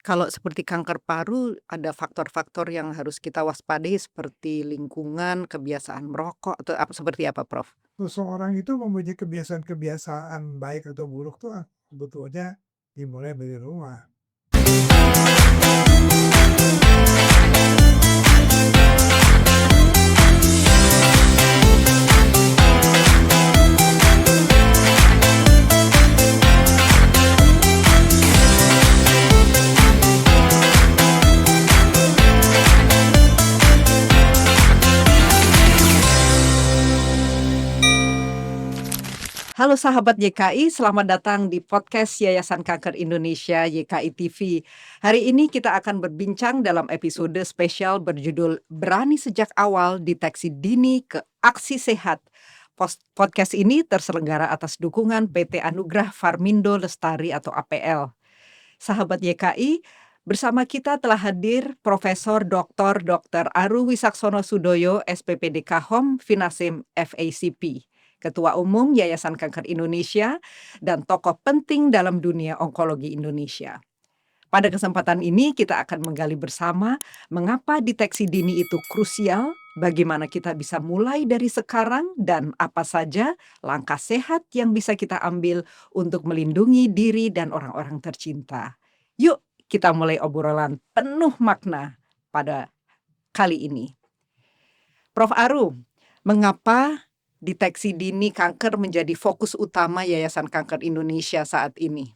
Kalau seperti kanker paru, ada faktor-faktor yang harus kita waspadai seperti lingkungan, kebiasaan merokok, atau seperti apa, Prof? Seseorang itu mempunyai kebiasaan-kebiasaan baik atau buruk tuh sebetulnya dimulai dari rumah. Halo sahabat YKI, selamat datang di podcast Yayasan Kanker Indonesia YKI TV. Hari ini kita akan berbincang dalam episode spesial berjudul Berani Sejak Awal Deteksi Dini ke Aksi Sehat. Podcast ini terselenggara atas dukungan PT Anugrah Farmindo Lestari atau APL. Sahabat YKI, bersama kita telah hadir Profesor Dr. Aru Wisaksono Sudoyo, SPPD Kahom, Finasim FACP, Ketua Umum Yayasan Kanker Indonesia, dan tokoh penting dalam dunia onkologi Indonesia. Pada kesempatan ini kita akan menggali bersama mengapa deteksi dini itu krusial, bagaimana kita bisa mulai dari sekarang, dan apa saja langkah sehat yang bisa kita ambil untuk melindungi diri dan orang-orang tercinta. Yuk kita mulai obrolan penuh makna pada kali ini. Prof. Aru, mengapa deteksi dini kanker menjadi fokus utama Yayasan Kanker Indonesia saat ini?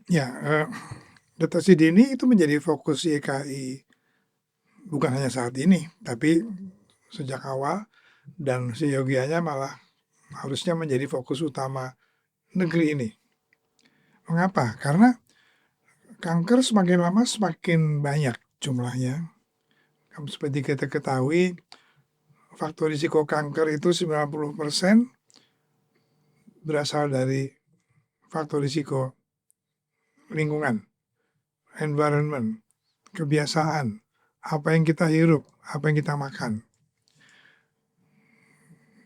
Ya, deteksi dini itu menjadi fokus YKI bukan hanya saat ini, tapi sejak awal dan seyogianya malah harusnya menjadi fokus utama negeri ini. Mengapa? Karena kanker semakin lama semakin banyak jumlahnya. Seperti kita ketahui, faktor risiko kanker itu 90% berasal dari faktor risiko lingkungan, environment, kebiasaan, apa yang kita hirup, apa yang kita makan.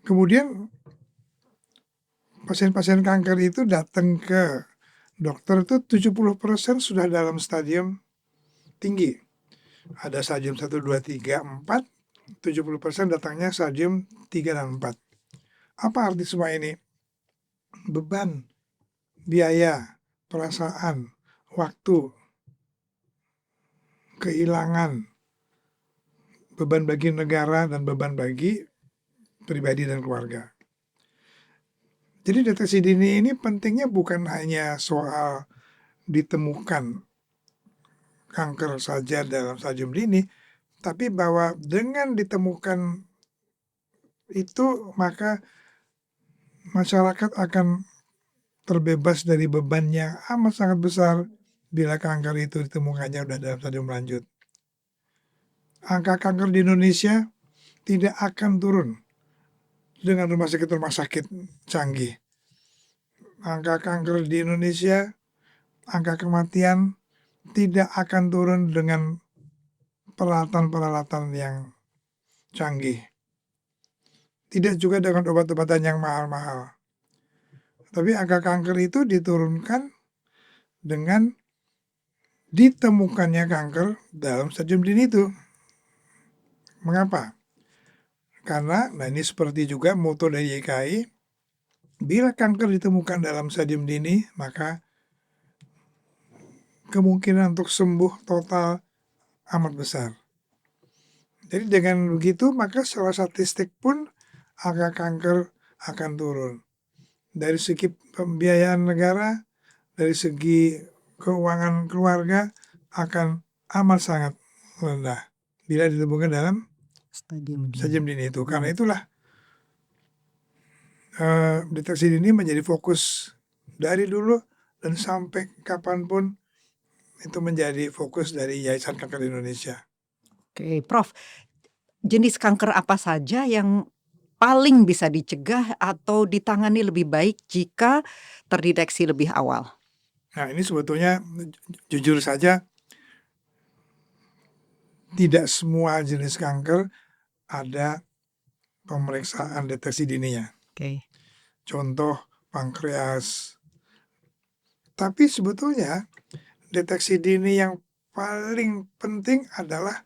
Kemudian pasien-pasien kanker itu datang ke dokter itu 70% sudah dalam stadium tinggi. Ada stadium 1, 2, 3, 4, 70% datangnya stadium 3 dan 4. Apa arti semua ini? Beban, biaya, perasaan, waktu, kehilangan, beban bagi negara dan beban bagi pribadi dan keluarga. Jadi deteksi dini ini pentingnya bukan hanya soal ditemukan kanker saja dalam stadium dini, tapi bahwa dengan ditemukan itu maka masyarakat akan terbebas dari beban yang amat sangat besar bila kanker itu ditemukannya sudah dalam stadium lanjut. Angka kanker di Indonesia tidak akan turun dengan rumah sakit canggih. Angka kanker di Indonesia, angka kematian tidak akan turun dengan peralatan-peralatan yang canggih. Tidak juga dengan obat-obatan yang mahal-mahal. Tapi angka kanker itu diturunkan dengan ditemukannya kanker dalam stadium dini itu. Mengapa? Karena, ini seperti juga moto dari YKI, bila kanker ditemukan dalam stadium dini, maka kemungkinan untuk sembuh total amat besar. Jadi dengan begitu, maka secara statistik pun angka kanker akan turun. Dari segi pembiayaan negara, dari segi keuangan keluarga akan amat sangat rendah bila ditemukan dalam stadium dini itu. Karena itulah deteksi dini menjadi fokus dari dulu dan sampai kapanpun itu menjadi fokus dari Yayasan Kanker Indonesia. Oke, Prof. Jenis kanker apa saja yang paling bisa dicegah atau ditangani lebih baik jika terdeteksi lebih awal? Nah, ini sebetulnya jujur saja tidak semua jenis kanker ada pemeriksaan deteksi dininya. Oke. Contoh pankreas. Tapi sebetulnya deteksi dini yang paling penting adalah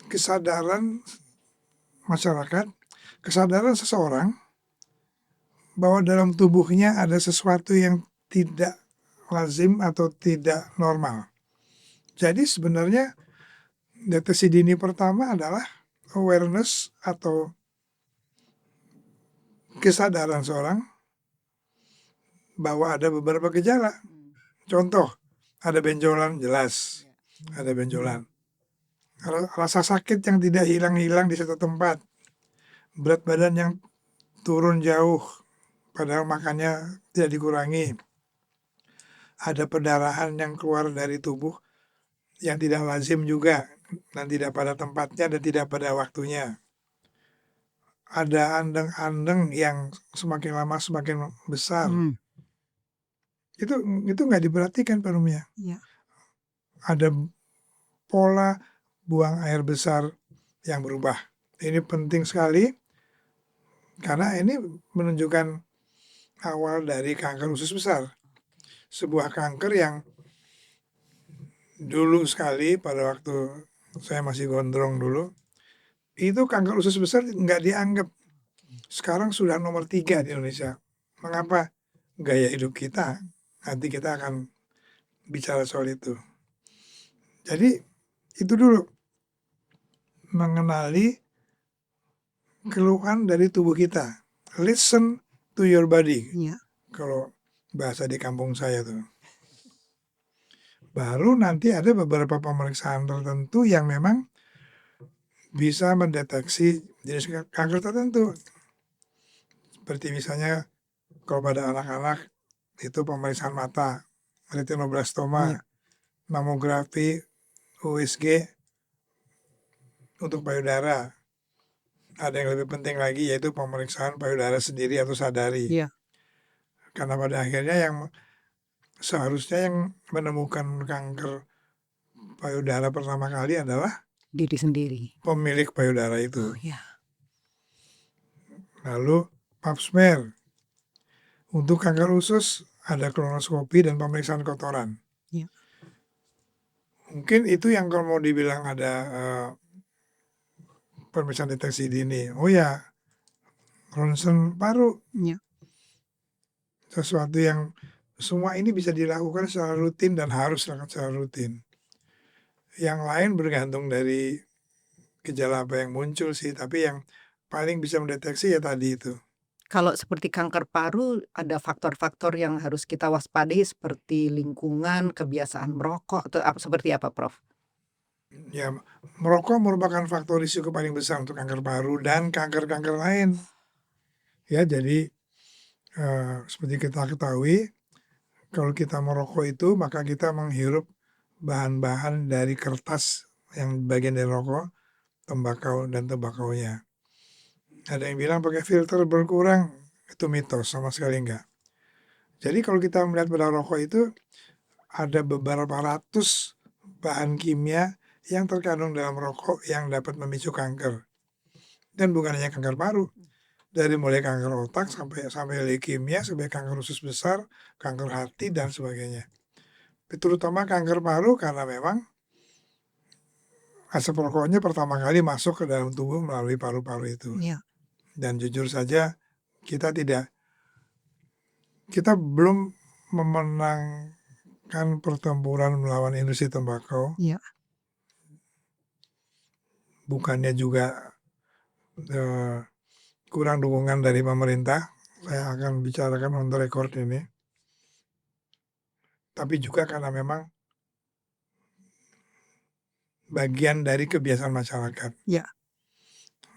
kesadaran masyarakat, kesadaran seseorang bahwa dalam tubuhnya ada sesuatu yang tidak lazim atau tidak normal. Jadi sebenarnya deteksi dini pertama adalah awareness atau kesadaran seorang bahwa ada beberapa gejala. Contoh, ada benjolan jelas, ada benjolan. Rasa sakit yang tidak hilang-hilang di satu tempat, berat badan yang turun jauh, padahal makannya tidak dikurangi, ada pendarahan yang keluar dari tubuh yang tidak lazim juga, dan tidak pada tempatnya dan tidak pada waktunya. Ada andeng-andeng yang semakin lama semakin besar. Itu nggak diperhatikan Pak Rumia. Ya. Ada pola buang air besar yang berubah. Ini penting sekali karena ini menunjukkan awal dari kanker usus besar. Sebuah kanker yang dulu sekali pada waktu saya masih gondrong dulu, itu kanker usus besar nggak dianggap. Sekarang sudah nomor 3 di Indonesia. Mengapa? Gaya hidup kita. Nanti kita akan bicara soal itu. Jadi itu dulu, mengenali keluhan dari tubuh kita. Listen to your body. Ya. Kalau bahasa di kampung saya tuh. Baru nanti ada beberapa pemeriksaan tertentu yang memang bisa mendeteksi jenis kanker tertentu. Seperti misalnya kalau pada anak-anak itu pemeriksaan mata, retinoblastoma, mamografi, USG untuk payudara. Ada yang lebih penting lagi yaitu pemeriksaan payudara sendiri atau sadari. Iya. Karena pada akhirnya yang seharusnya yang menemukan kanker payudara pertama kali adalah Diri sendiri. pemilik payudara itu. Oh, ya. Lalu pap smear. Untuk kanker usus ada kolonoskopi dan pemeriksaan kotoran. Iya. Mungkin itu yang kalau mau dibilang ada pemeriksaan deteksi dini. Oh ya, ronsen paru. Iya. Sesuatu yang semua ini bisa dilakukan secara rutin dan harus dilakukan secara rutin. Yang lain bergantung dari gejala apa yang muncul sih, tapi yang paling bisa mendeteksi ya tadi itu. Kalau seperti kanker paru, ada faktor-faktor yang harus kita waspadai seperti lingkungan, kebiasaan merokok, atau seperti apa, Prof? Ya, merokok merupakan faktor risiko paling besar untuk kanker paru dan kanker-kanker lain. Ya, jadi seperti kita ketahui, kalau kita merokok itu maka kita menghirup bahan-bahan dari kertas yang bagian dari rokok, tembakau dan tembakaunya. Ada yang bilang pakai filter berkurang, itu mitos, sama sekali enggak. Jadi kalau kita melihat pada rokok itu ada beberapa ratus bahan kimia yang terkandung dalam rokok yang dapat memicu kanker. Dan bukan hanya kanker paru, dari mulai kanker otak sampai leukemia, sampai kanker usus besar, kanker hati dan sebagainya. Terutama kanker paru karena memang asap rokoknya pertama kali masuk ke dalam tubuh melalui paru-paru itu. Iya. Dan jujur saja kita belum memenangkan pertempuran melawan industri tembakau. Iya. Bukannya juga kurang dukungan dari pemerintah. Saya akan bicarakan on the record ini. Tapi juga karena memang bagian dari kebiasaan masyarakat. Iya.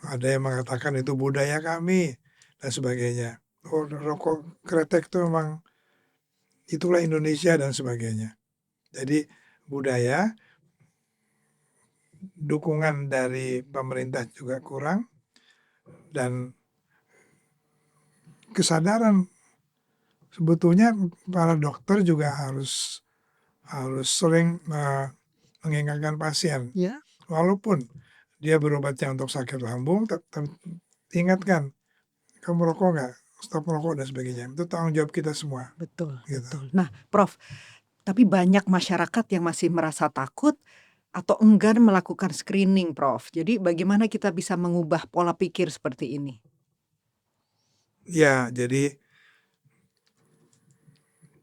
Ada yang mengatakan itu budaya kami dan sebagainya. Oh, rokok kretek itu memang itulah Indonesia dan sebagainya. Jadi budaya, dukungan dari pemerintah juga kurang, dan kesadaran sebetulnya para dokter juga harus sering mengingatkan pasien. Iya. Walaupun dia berobatnya untuk sakit lambung, tetap ingatkan, kamu rokok nggak? Stop merokok dan sebagainya. Itu tanggung jawab kita semua. Betul, Gitu. betul. Nah, Prof, Tapi banyak masyarakat yang masih merasa takut atau enggan melakukan screening, Prof. Jadi bagaimana kita bisa mengubah pola pikir seperti ini? Ya, jadi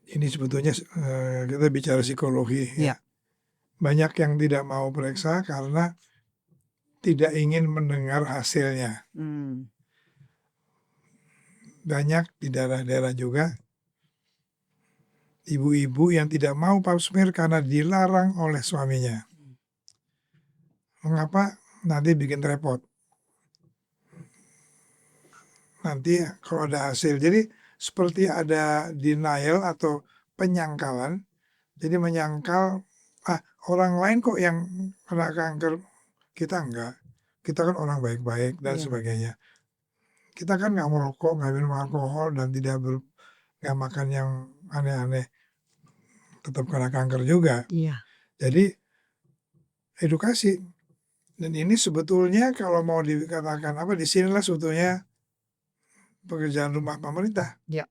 ini sebetulnya, kita bicara psikologi ya. Ya. Banyak yang tidak mau periksa karena tidak ingin mendengar hasilnya. Hmm. Banyak di daerah-daerah juga ibu-ibu yang tidak mau pap smear karena dilarang oleh suaminya. Mengapa? Nanti bikin repot. Nanti kalau ada hasil. Jadi seperti ada denial atau penyangkalan. Jadi menyangkal, orang lain kok yang kena kanker, kita enggak. Kita kan orang baik-baik dan Iya. sebagainya. Kita kan nggak merokok, nggak minum alkohol, dan nggak makan yang aneh-aneh, tetap kena kanker juga. Iya. Jadi edukasi. Dan ini sebetulnya kalau mau dikatakan apa, disinilah sebetulnya pekerjaan rumah pemerintah. Ya.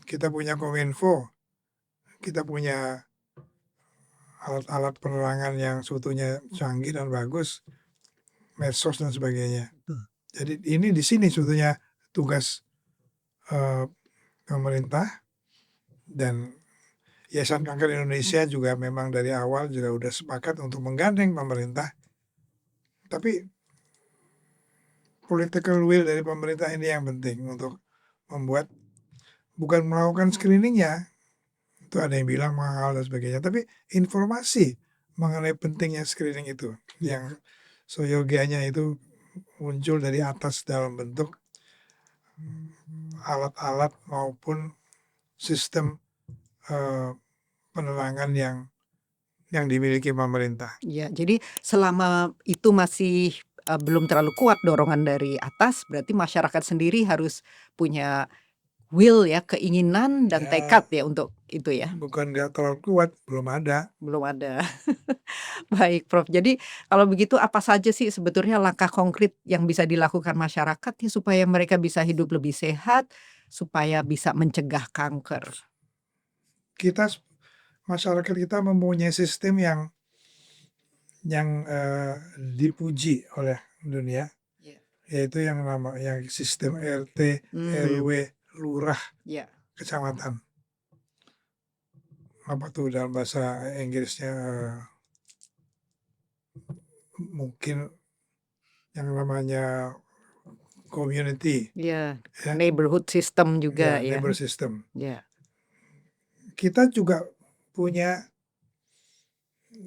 Kita punya Kominfo, kita punya alat-alat penerangan yang sebetulnya canggih dan bagus, medsos dan sebagainya. Betul. Jadi ini di sini sebetulnya tugas pemerintah, dan Yayasan Kanker Indonesia juga memang dari awal juga udah sepakat untuk menggandeng pemerintah. Tapi political will dari pemerintah ini yang penting untuk membuat, bukan melakukan screeningnya, itu ada yang bilang mahal dan sebagainya, tapi informasi mengenai pentingnya screening itu yang seyogianya itu muncul dari atas dalam bentuk alat-alat maupun sistem penerangan yang dimiliki pemerintah. Ya, jadi selama itu masih, belum terlalu kuat dorongan dari atas, berarti masyarakat sendiri harus punya will ya, keinginan dan Ya, tekad ya untuk itu ya? bukan nggak terlalu kuat, belum ada. Belum ada. Baik, Prof. Jadi kalau begitu apa saja sih sebetulnya langkah konkret yang bisa dilakukan masyarakat ya supaya mereka bisa hidup lebih sehat, supaya bisa mencegah kanker? Kita masyarakat kita mempunyai sistem yang dipuji oleh dunia, Iya. yaitu yang sistem RT, RW, lurah, Ya. kecamatan. Apa tuh dalam bahasa Inggrisnya, mungkin yang namanya community, Iya, ya, neighborhood system juga ya. neighbor system. Ya. Kita juga punya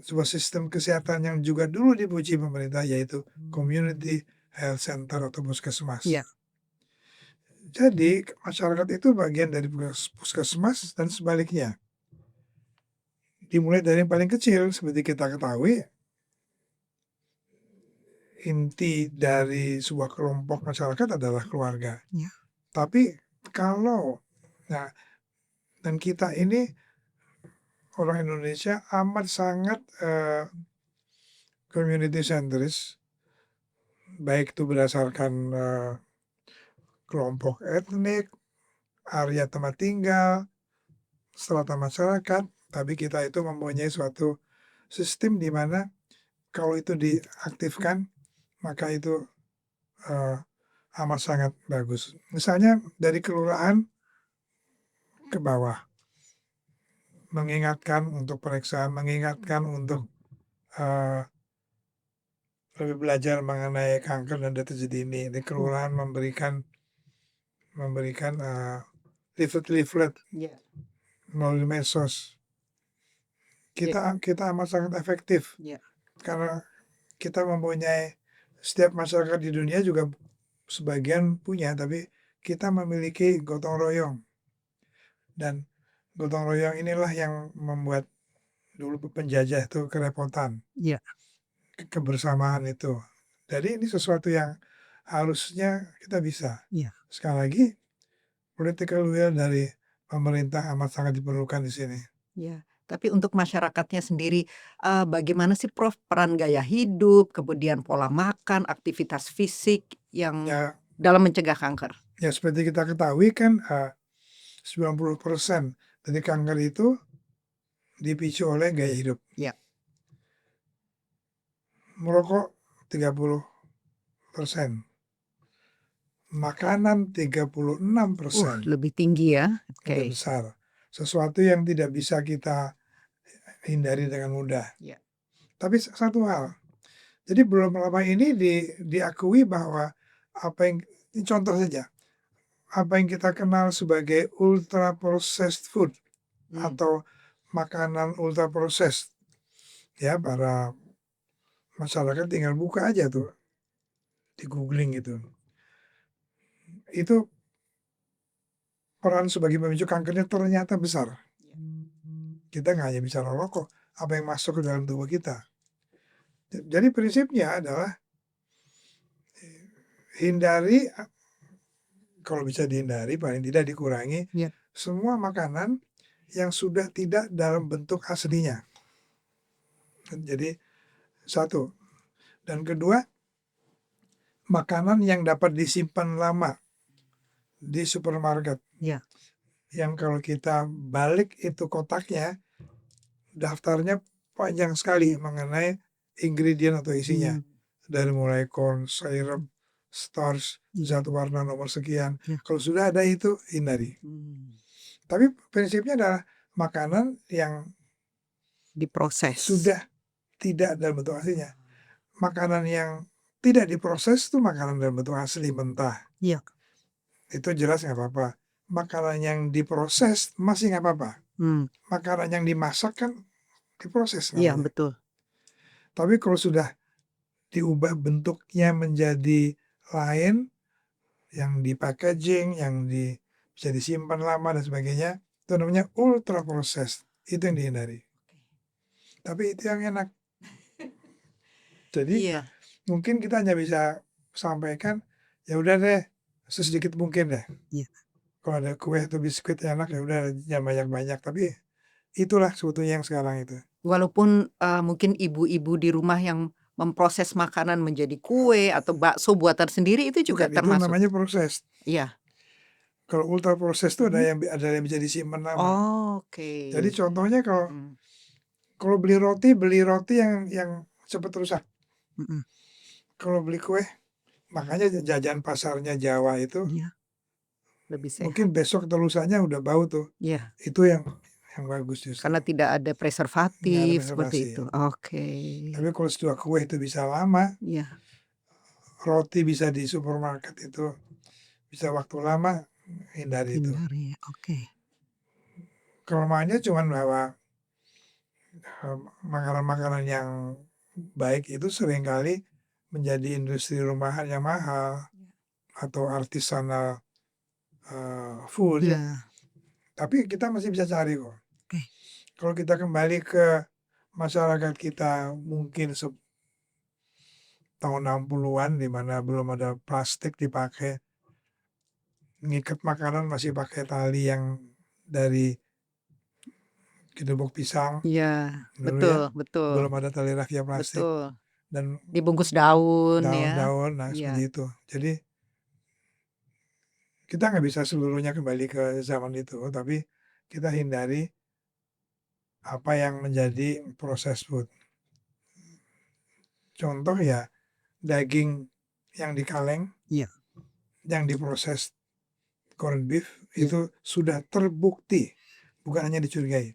sebuah sistem kesehatan yang juga dulu dipuji pemerintah, yaitu community health center atau puskesmas. Iya. Jadi masyarakat itu bagian dari puskesmas dan sebaliknya. Dimulai dari yang paling kecil, seperti kita ketahui, inti dari sebuah kelompok masyarakat adalah keluarga. Ya. Tapi kalau, nah, dan kita ini orang Indonesia amat sangat community centris, baik itu berdasarkan kelompok etnik, area tempat tinggal, strata masyarakat, tapi kita itu mempunyai suatu sistem di mana kalau itu diaktifkan, maka itu amat sangat bagus. Misalnya dari kelurahan ke bawah, mengingatkan untuk pemeriksaan, mengingatkan untuk lebih belajar mengenai kanker dan deteksi dini. Di kelurahan memberikan leaflet-leaflet Ya. melalui medsos. Kita amat sangat efektif Ya. karena kita mempunyai, setiap masyarakat di dunia juga sebagian punya, tapi kita memiliki gotong royong, dan gotong royong inilah yang membuat dulu penjajah itu kerepotan, Ya. kebersamaan itu. Jadi ini sesuatu yang harusnya kita bisa. Ya. Sekali lagi, political will dari pemerintah amat sangat diperlukan di sini. Ya, tapi untuk masyarakatnya sendiri, bagaimana sih Prof peran gaya hidup, kemudian pola makan, aktivitas fisik yang Ya, dalam mencegah kanker? seperti kita ketahui kan, 90% Jadi kanker itu dipicu oleh gaya hidup. Ya. Merokok 30%, makanan 36%, Lebih tinggi ya? udah Oke. besar. Sesuatu yang tidak bisa kita hindari dengan mudah. Ya. Tapi satu hal, jadi belum lama ini diakui bahwa apa yang ini contoh saja, apa yang kita kenal sebagai ultra processed food atau makanan ultra processed, ya para masyarakat tinggal buka aja tuh, di-googling gitu. Itu peran sebagai pemicu kankernya ternyata besar. Kita nggak hanya bicara rokok, apa yang masuk ke dalam tubuh kita. Jadi prinsipnya adalah hindari, kalau bisa dihindari paling tidak dikurangi Ya. semua makanan yang sudah tidak dalam bentuk aslinya. Jadi satu, dan kedua, makanan yang dapat disimpan lama di supermarket. Ya. Yang kalau kita balik itu kotaknya, daftarnya panjang sekali mengenai ingredient atau isinya. Dari mulai corn syrup, starch, zat warna nomor sekian. Kalau sudah ada itu, hindari. Tapi prinsipnya adalah makanan yang Diproses. sudah tidak dalam bentuk aslinya. Makanan yang tidak diproses itu makanan dalam bentuk asli mentah. Iya. Itu jelas nggak apa-apa. Makanan yang diproses masih nggak apa-apa. Makanan yang dimasak kan diproses Iya, namanya. betul. Tapi kalau sudah diubah bentuknya menjadi lain, yang di packaging, yang bisa disimpan lama dan sebagainya, itu namanya ultra processed. Itu yang dihindari. Tapi itu yang enak. Jadi Iya. mungkin kita hanya bisa sampaikan, ya udah deh sesedikit mungkin deh. Iya. Kalau ada kue atau biskuit enak ya udah jangan banyak-banyak. Tapi itulah sebetulnya yang sekarang itu. Walaupun, mungkin ibu-ibu di rumah yang memproses makanan menjadi kue atau bakso buatan sendiri itu juga Bukan, itu termasuk? namanya proses. Iya. Kalau ultra proses itu ada yang bisa disimpan lama. Oke. Jadi contohnya kalau beli roti yang cepat rusak. Kalau beli kue, makanya jajan pasarnya Jawa itu Iya. Lebih sehat. mungkin besok atau lusanya udah bau tuh. Iya. Itu yang bagus justru. Karena tidak ada Nggak ada preservatif seperti preservasi. itu. Oke. Tapi kalau sudah kue itu bisa lama, Iya. roti bisa di supermarket itu bisa waktu lama, hindari itu. Hindari, oke. Kelemahannya cuma bahwa makanan-makanan yang baik itu seringkali menjadi industri rumahan yang mahal atau artisanal food. Iya. Tapi kita masih bisa cari kok. Oke. Kalau kita kembali ke masyarakat kita mungkin tahun 60-an di mana belum ada plastik dipakai, ngikat makanan masih pakai tali yang dari gedebok pisang Iya, dulu ya, betul betul. belum ada tali rafia plastik Betul. dan Dibungkus daun ya. daun-daun, nah Iya. seperti itu. Jadi kita nggak bisa seluruhnya kembali ke zaman itu, tapi kita hindari apa yang menjadi proses food. Contoh ya daging yang dikaleng, Iya. yang diproses corned beef Iya. itu sudah terbukti, bukan hanya dicurigai,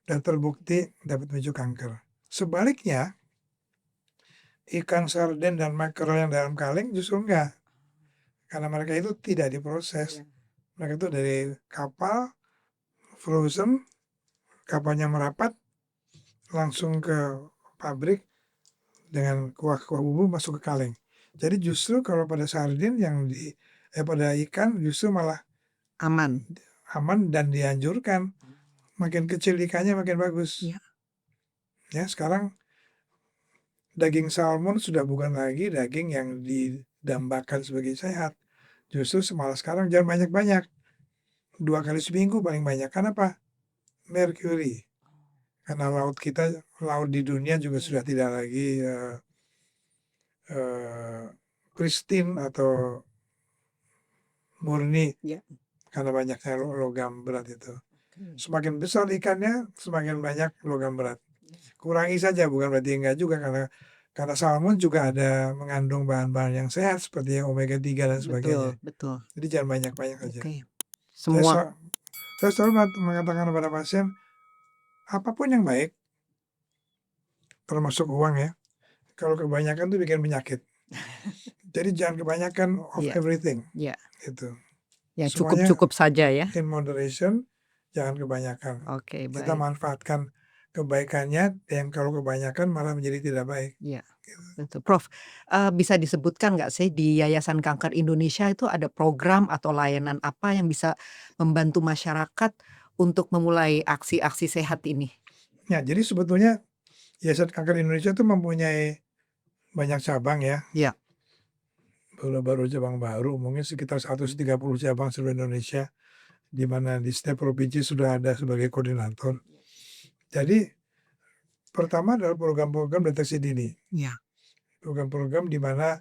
dan terbukti dapat memicu kanker. Sebaliknya, ikan sarden dan makarel yang dalam kaleng justru enggak, karena mereka itu tidak diproses. Mereka itu dari kapal, frozen, kapalnya merapat, langsung ke pabrik dengan kuah-kuah bumbu masuk ke kaleng. Jadi justru kalau pada sardin pada ikan justru malah Aman. aman dan dianjurkan. Makin kecil ikannya makin bagus. Iya. Ya, sekarang daging salmon sudah bukan lagi daging yang didambakan sebagai sehat. Justru malah sekarang jangan banyak-banyak. 2 kali seminggu paling banyak. Kenapa? Mercury. Karena laut di dunia juga sudah tidak lagi pristine atau murni Iya. karena banyaknya logam berat itu. Semakin besar ikannya, semakin banyak logam berat. Kurangi saja, bukan berarti enggak juga, karena salmon juga ada mengandung bahan-bahan yang sehat seperti yang omega 3 dan Betul, sebagainya. betul. Jadi jangan banyak-banyak aja. Oke. Saya Semua saya selalu mengatakan kepada pasien, apapun yang baik, termasuk uang ya, kalau kebanyakan tuh bikin penyakit. Jadi jangan kebanyakan of ya, everything, ya, gitu. ya Semuanya cukup-cukup saja ya. in moderation, jangan kebanyakan. Oke, Kita baik. manfaatkan kebaikannya, yang kalau kebanyakan malah menjadi tidak baik. Ya, betul. Prof, bisa disebutkan nggak sih di Yayasan Kanker Indonesia itu ada program atau layanan apa yang bisa membantu masyarakat untuk memulai aksi-aksi sehat ini? Ya, jadi sebetulnya Yayasan Kanker Indonesia itu mempunyai banyak cabang ya, Ya, baru cabang baru, mungkin sekitar 130 cabang seluruh Indonesia, di mana di setiap provinsi sudah ada sebagai koordinator. Jadi pertama adalah program-program deteksi dini. ya, Program-program di mana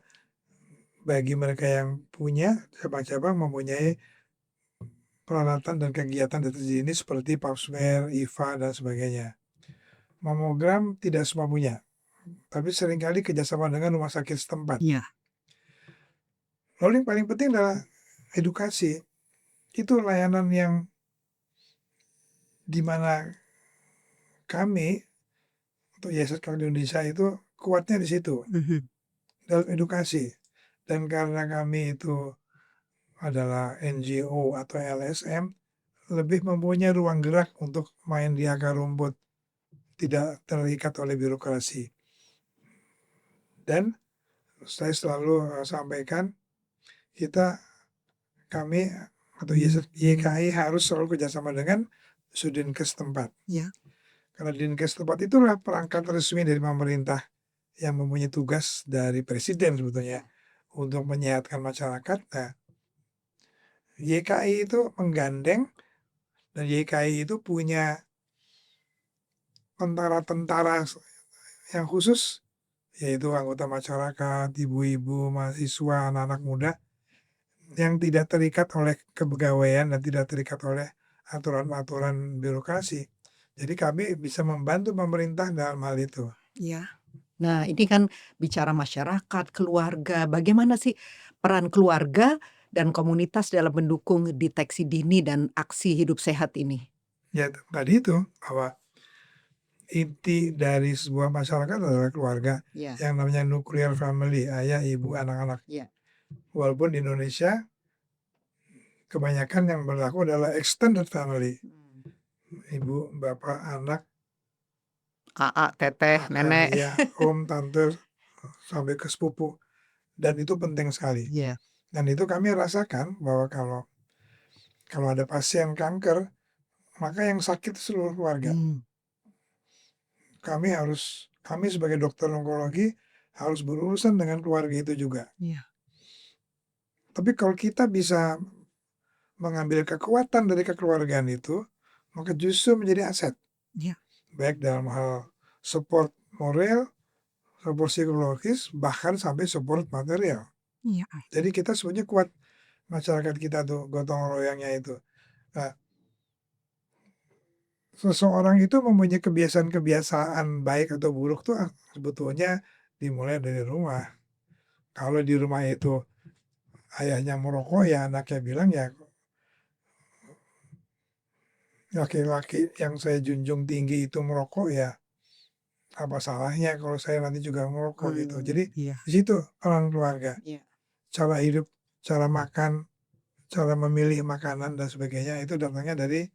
bagi mereka yang punya cabang-cabang mempunyai peralatan dan kegiatan deteksi dini seperti pap smear, IVA, dan sebagainya. Mamogram tidak semua punya, tapi seringkali kerjasama dengan rumah sakit setempat. ya, Lalu yang paling penting adalah edukasi. Itu layanan yang di mana kami untuk Yayasan Kanker Indonesia itu kuatnya di situ, mhm, dalam edukasi. Dan karena kami itu adalah NGO atau LSM, lebih mempunyai ruang gerak untuk main di akar rumput, tidak terikat oleh birokrasi. Dan saya selalu sampaikan, kami atau YKI harus selalu kerjasama dengan Sudinkes tempat. ya, Karena Dinkes tempat itulah perangkat resmi dari pemerintah yang mempunyai tugas dari presiden sebetulnya untuk menyehatkan masyarakat. Nah, YKI itu menggandeng, dan YKI itu punya tentara-tentara yang khusus, yaitu anggota masyarakat, ibu-ibu, mahasiswa, anak-anak muda yang tidak terikat oleh kepegawaian dan tidak terikat oleh aturan-aturan birokrasi. Jadi kami bisa membantu pemerintah dalam hal itu. ya. Nah, ini kan bicara masyarakat, keluarga, bagaimana sih peran keluarga dan komunitas dalam mendukung deteksi dini dan aksi hidup sehat ini? Ya tadi itu, bahwa inti dari sebuah masyarakat adalah keluarga, Ya, yang namanya nuclear family, ayah, ibu, anak-anak. ya. Walaupun di Indonesia kebanyakan yang berlaku adalah extended family, ibu, bapak, anak, Aa, teteh, kakak, nenek. ya, om, tante, sampai ke sepupu. Dan itu penting sekali. Iya, Dan itu kami rasakan bahwa kalau ada pasien kanker, maka yang sakit seluruh keluarga. mmm, Kami sebagai dokter onkologi harus berurusan dengan keluarga itu juga. iya, Tapi kalau kita bisa mengambil kekuatan dari kekeluargaan itu, maka justru menjadi aset. iya, Baik dalam hal support moral, support psikologis, bahkan sampai support material. iya, Jadi kita sebenarnya kuat, masyarakat kita tuh gotong royongnya itu. Nah, seseorang itu mempunyai kebiasaan-kebiasaan baik atau buruk tuh sebetulnya dimulai dari rumah. Kalau di rumah itu ayahnya merokok, ya anaknya bilang, ya laki-laki yang saya junjung tinggi itu merokok, ya apa salahnya kalau saya nanti juga merokok gitu. Jadi iya, di situ peran keluarga, iya, cara hidup, cara makan, cara memilih makanan dan sebagainya itu datangnya dari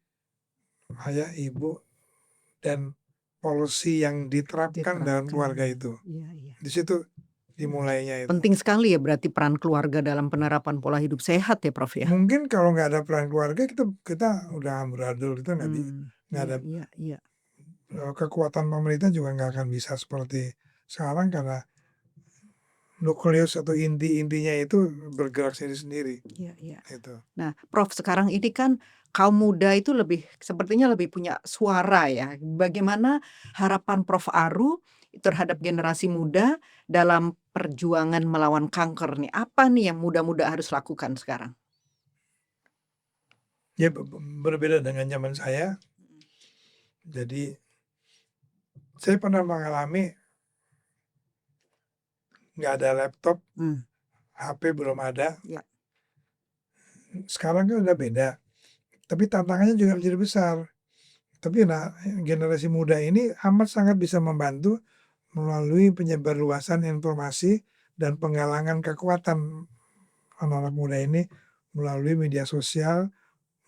ayah, ibu, dan policy yang diterapkan dalam diterapkan. keluarga itu. Iya, iya. Di situ dimulainya itu. Penting sekali ya berarti peran keluarga dalam penerapan pola hidup sehat ya, Prof, ya? Mungkin kalau nggak ada peran keluarga, kita udah amburadul, kita nggak Iya, ada iya, iya, kekuatan pemerintah juga nggak akan bisa seperti sekarang, karena nukleus atau inti-intinya itu bergerak sendiri-sendiri, iya, iya. itu. Nah, Prof, sekarang ini kan kaum muda itu sepertinya lebih punya suara ya. Bagaimana harapan Prof Aru terhadap generasi muda dalam perjuangan melawan kanker nih? Apa nih yang muda-muda harus lakukan sekarang? Ya berbeda dengan zaman saya. Mhm. Jadi saya pernah mengalami nggak ada laptop, Mmm, HP belum ada. iya Sekarang kan udah beda, tapi tantangannya juga menjadi besar. Tapi nah, generasi muda ini amat sangat bisa membantu melalui penyebarluasan informasi dan penggalangan kekuatan anak-anak muda ini melalui media sosial,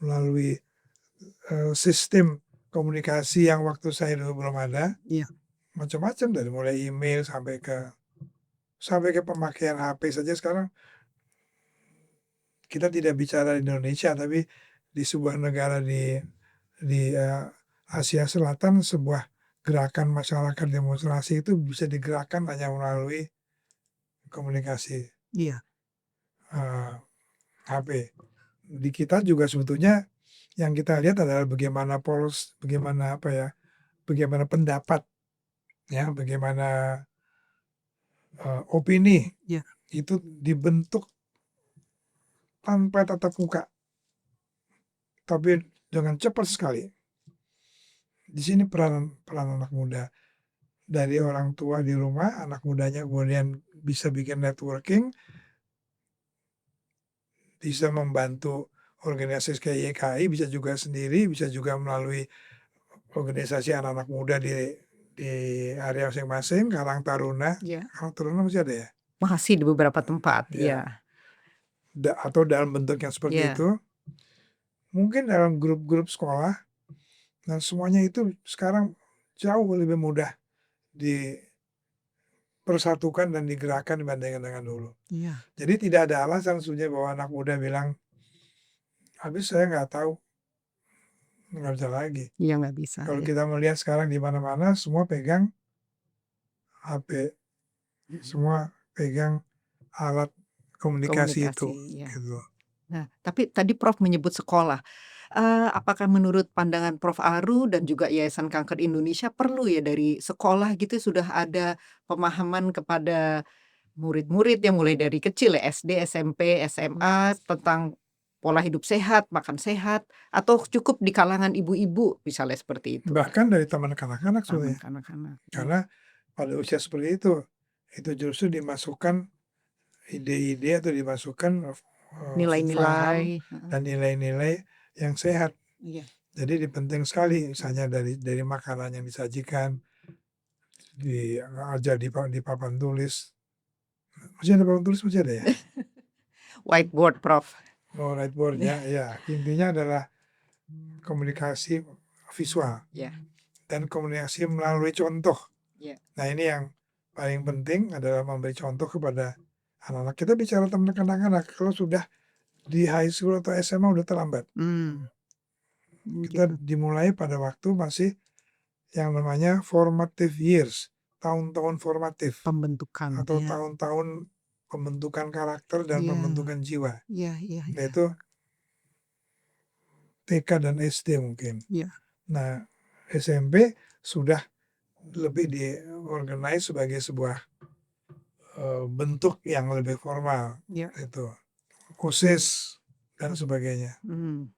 melalui, sistem komunikasi yang waktu saya dulu belum ada, iya macam-macam dari mulai email sampai ke pemakaian HP saja sekarang kita tidak bicara di Indonesia, tapi di sebuah negara di Asia Selatan sebuah gerakan masyarakat demonstrasi itu bisa digerakkan hanya melalui komunikasi, iya eee, HP. Di kita juga sebetulnya yang kita lihat adalah bagaimana apa ya, bagaimana pendapat ya, bagaimana, opini iya itu dibentuk tanpa tatap muka, tapi dengan cepat sekali. Di sini peran peran anak muda. Dari orang tua di rumah, anak mudanya kemudian bisa bikin networking, bisa membantu organisasi kayak YKI, bisa juga sendiri, bisa juga melalui organisasi anak-anak muda di area masing-masing, iya. Karang Taruna masih ada ya? Masih di beberapa tempat, Ya, iya atau dalam bentuk yang seperti iya itu, mungkin dalam grup-grup sekolah, dan semuanya itu sekarang jauh lebih mudah dipersatukan dan digerakkan dibandingkan dengan dulu. iya Jadi tidak ada alasan sebenarnya bahwa anak muda bilang, "Habis saya nggak tahu," nggak bisa lagi. iya nggak bisa Kalau ya, kita melihat sekarang di mana-mana semua pegang HP, semua pegang alat komunikasi komunikasi, itu, iya. gitu. Nah, tapi tadi Prof menyebut sekolah. Apakah menurut pandangan Prof Aru dan juga Yayasan Kanker Indonesia perlu ya dari sekolah gitu sudah ada pemahaman kepada murid-murid yang mulai dari kecil ya SD, SMP, SMA tentang pola hidup sehat, makan sehat, atau cukup di kalangan ibu-ibu misalnya seperti itu? Bahkan dari taman kanak-kanak Taman sebenarnya, kanak-kanak, iya. karena pada usia seperti itu justru dimasukkan ide-ide atau dimasukkan, faham Nilai-nilai, heeh, dan nilai-nilai yang sehat. iya. Jadi penting sekali misalnya dari makanan yang disajikan, diajar di papan tulis. Masih ada papan tulis masih ada ya? Whiteboard Prof. Oh, whiteboard ya, ya. Intinya adalah komunikasi visual Iya dan komunikasi melalui contoh. iya. Nah, ini yang paling penting adalah memberi contoh kepada anak-anak. Kita bicara tentang anak-anak, kalau sudah di high school atau SMA udah terlambat. Mmm, Kita gitu. dimulai pada waktu masih yang namanya formative years, tahun-tahun formatif Pembentukan, atau iya. tahun-tahun pembentukan karakter dan Iya pembentukan jiwa, iya iya iya yaitu TK dan SD mungkin. iya Nah, SMP sudah lebih diorganize sebagai sebuah, bentuk yang lebih formal, iya, itu, OSIS dan sebagainya. mhm.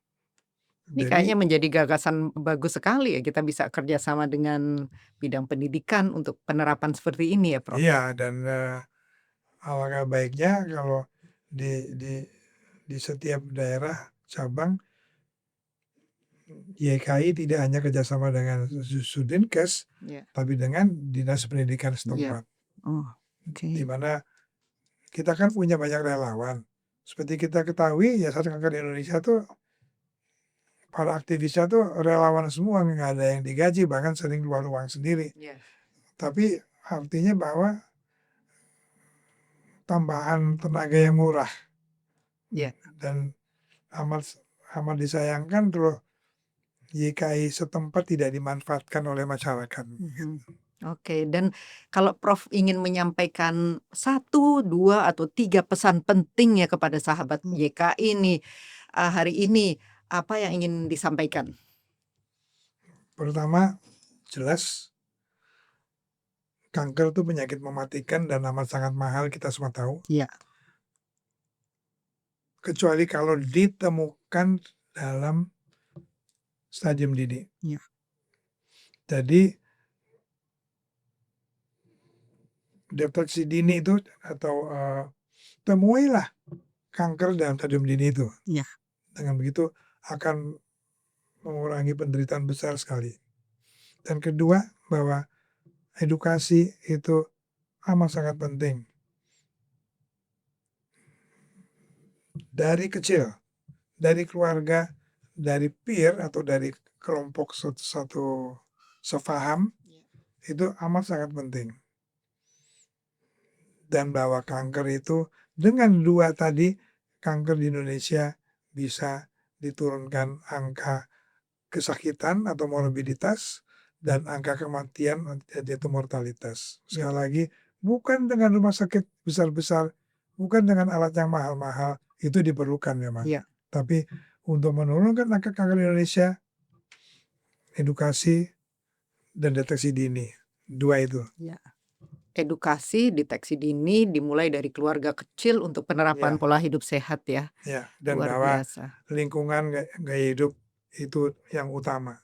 Ini kayaknya Jadi menjadi gagasan bagus sekali ya, kita bisa kerjasama dengan bidang pendidikan untuk penerapan seperti ini ya, Prof? iya dan, alangkah baiknya kalau di di di setiap daerah cabang YKI tidak hanya kerjasama dengan Sudinkes, Iya tapi dengan dinas pendidikan iya. setempat, Oh, oke. di mana kita kan punya banyak relawan. Seperti kita ketahui Yayasan Kanker Indonesia tuh para aktivisnya tuh relawan semua, nggak ada yang digaji, bahkan sering keluar uang sendiri. Iya Tapi artinya bahwa tambahan tenaga yang murah iya, dan amat amat disayangkan kalau YKI setempat tidak dimanfaatkan oleh masyarakat. mhm. Oke, dan kalau Prof ingin menyampaikan satu 2 atau 3 pesan penting ya kepada sahabat YKI nih, hari ini, apa yang ingin disampaikan? Pertama, jelas kanker itu penyakit mematikan dan amat sangat mahal kita semua tahu. Iya Kecuali kalau ditemukan dalam stadium dini. Iya. Jadi deteksi dini itu atau, temuilah kanker dalam stadium dini itu. Iya. Dengan begitu akan mengurangi penderitaan besar sekali. Dan kedua, bahwa edukasi itu amat sangat penting. Dari kecil, dari keluarga, dari peer atau dari kelompok satu sefaham, itu amat sangat penting. Dan bahwa kanker itu dengan 2 tadi, kanker di Indonesia bisa diturunkan angka kesakitan atau morbiditas dan angka kematian yaitu mortalitas. Sekali lagi, bukan dengan rumah sakit besar-besar, bukan dengan alat yang mahal-mahal, itu diperlukan memang. Iya. Tapi untuk menurunkan angka kanker di Indonesia, edukasi dan deteksi dini, 2 itu. Iya. Edukasi, deteksi dini dimulai dari keluarga kecil untuk penerapan Ya, pola hidup sehat ya. ya, dan Luar bahwa biasa. lingkungan gaya hidup itu yang utama.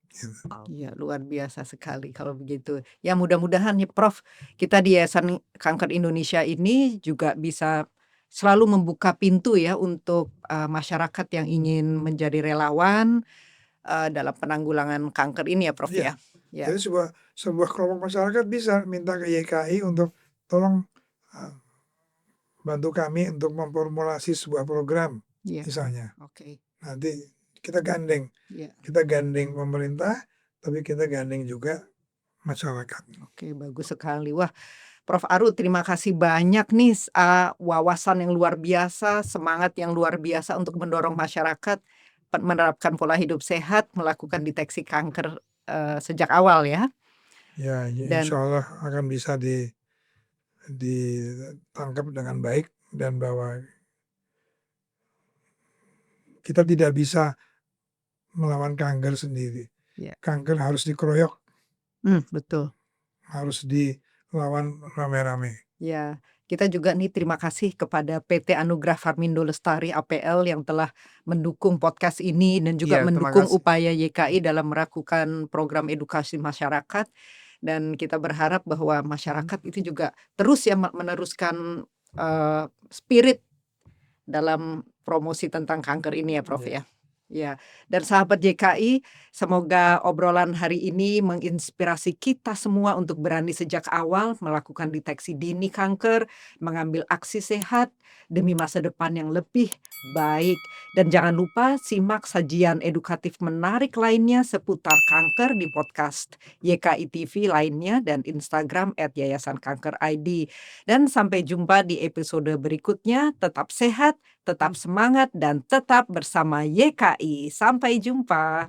Gitu. Iya, luar biasa sekali kalau begitu. Ya mudah-mudahan nih Prof, kita di Yayasan Kanker Indonesia ini juga bisa selalu membuka pintu ya untuk, masyarakat yang ingin menjadi relawan, dalam penanggulangan kanker ini ya Prof Iya. ya? Ya. Jadi sebuah kelompok masyarakat bisa minta ke YKI untuk tolong, eee, bantu kami untuk memformulasi sebuah program Iya. misalnya. Oke. Nanti kita gandeng Iya. pemerintah, tapi kita gandeng juga masyarakat. Oke, bagus sekali. Wah, Prof Aru terima kasih banyak nih, wawasan yang luar biasa, semangat yang luar biasa untuk mendorong masyarakat menerapkan pola hidup sehat, melakukan deteksi kanker, sejak awal ya. Ya, Dan insyaallah akan bisa ditangkap dengan baik dan bahwa kita tidak bisa melawan kanker sendiri. ya, Kanker harus dikeroyok, betul. harus dilawan rame-rame. Ya, kita juga nih terima kasih kepada PT Anugrah Farmindo Lestari APL yang telah mendukung podcast ini dan juga Iya, terima mendukung kasih. upaya YKI dalam melakukan program edukasi masyarakat. Dan kita berharap bahwa masyarakat itu juga terus ya meneruskan spirit dalam promosi tentang kanker ini ya Prof Iya. ya. Ya, dan sahabat JKI, semoga obrolan hari ini menginspirasi kita semua untuk berani sejak awal melakukan deteksi dini kanker, mengambil aksi sehat demi masa depan yang lebih baik. Dan jangan lupa simak sajian edukatif menarik lainnya seputar kanker di podcast YKI TV lainnya dan Instagram @yayasankanker.id. Dan sampai jumpa di episode berikutnya. Tetap sehat, tetap semangat, dan tetap bersama YKI. Sampai jumpa.